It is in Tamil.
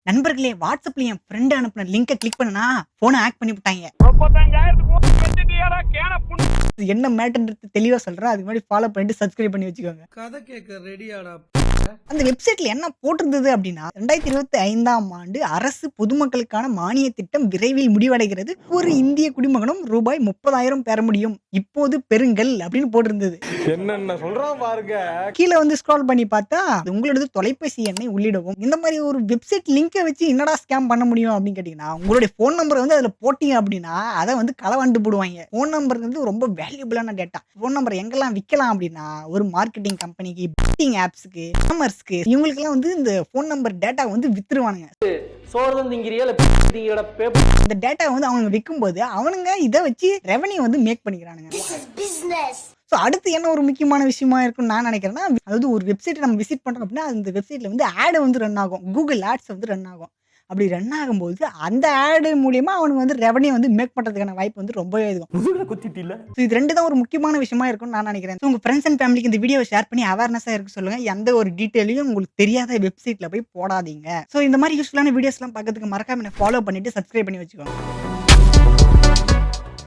நண்பர்களே வாட்ஸ்அப்ல என் ஃப்ரெண்ட் அனுப்புன லிங்கை கிளிக் பண்ணனா போனை ஹேக் பண்ணி விட்டாங்க. இது என்ன மேட்டர்ன்றது தெளிவா சொல்றேன். அதுக்கு முன்னாடி ஃபாலோ பண்ணிட்டு சப்ஸ்கிரைப் பண்ணி வச்சுக்கோங்க. கதை கேட்க ரெடியாடா? அந்த வெப்சைட்ல என்ன போட்டிருந்தது அப்படின்னா 2025ஆம் ஆண்டு அரசு பொதுமக்களுக்கான மானிய திட்டம் விரைவில் முடிவடைகிறது. ஒரு இந்திய குடிமகனும் ரூபாய் 30,000 பெற முடியும். இப்போது பெறுங்கள் அப்படின்னு போட்டிருந்தது. என்னென்ன சொல்றான் பாருங்க. கீழே வந்து ஸ்க்ரால் பண்ணி பார்த்தா உங்களோட தொலைபேசி எண்ணை உள்ளிடவும். இந்த மாதிரி ஒரு வெப்சைட் லிங்கை வச்சு என்னடா ஸ்கேம் பண்ண முடியும் அப்படின்னு கேட்டீங்கன்னா, உங்களுடைய போன் நம்பரை வந்து அதுல போட்டீங்க அப்படின்னா அதை வந்து களவாண்டு போடுவாங்க. போன் நம்பர் வந்து ரொம்ப வேல்யூபிளான டேட்டா. போன் நம்பர் எங்கெல்லாம் விற்கலாம் அப்படின்னா, ஒரு மார்க்கெட்டிங் கம்பெனிக்கு, பெட்டிங் ஆப்ஸ்க்கு, காமர்ஸ்க்கு, இவங்களுக்கெல்லாம் வந்து இந்த போன் நம்பர் டேட்டா வந்து வித்துருவானுங்க. இந்த டேட்டா வந்து அவங்க விற்கும்போது அவனுங்க இதை வச்சு ரெவன்யூ வந்து மேக் பண்ணிக்கிறானுங்க. ஸோ அடுத்து என்ன ஒரு முக்கியமான விஷயமா இருக்குன்னு நான் நினைக்கிறேன்னா, அதாவது ஒரு வெப்சைட்டை நம்ம விசிட் பண்ணுறோம் அப்படின்னா அந்த வெப்சைட்டில் வந்து ஆடு வந்து ரன் ஆகும். கூகுள் ஆட்ஸ் வந்து ரன் ஆகும். அப்படி ரன் ஆகும்போது அந்த ஆடு மூலியமா அவனுக்கு வந்து ரெவன்யூ வந்து மேக் பண்ணுறதுக்கான வாய்ப்பு வந்து ரொம்பவே இருக்கும். குத்திட்டில. ஸோ இது ரெண்டு தான் ஒரு முக்கியமான விஷயமா இருக்கும்னு நான் நினைக்கிறேன். ஸோ உங்கள் ஃப்ரெண்ட்ஸ் அண்ட் ஃபேமிலிக்கு இந்த வீடியோவை ஷேர் பண்ணி அவேர்னஸாக இருக்க சொல்லுங்க. எந்த ஒரு டீட்டெயிலையும் உங்களுக்கு தெரியாத வெப்சைட்டில் போய் போடாதீங்க. ஸோ இந்த மாதிரி யூஸ்ஃபுல்லான வீடியோஸ்லாம் பார்க்கறதுக்கு மறக்காம ஃபாலோ பண்ணிட்டு சப்ஸ்கிரைப் பண்ணி வச்சுக்கோங்க.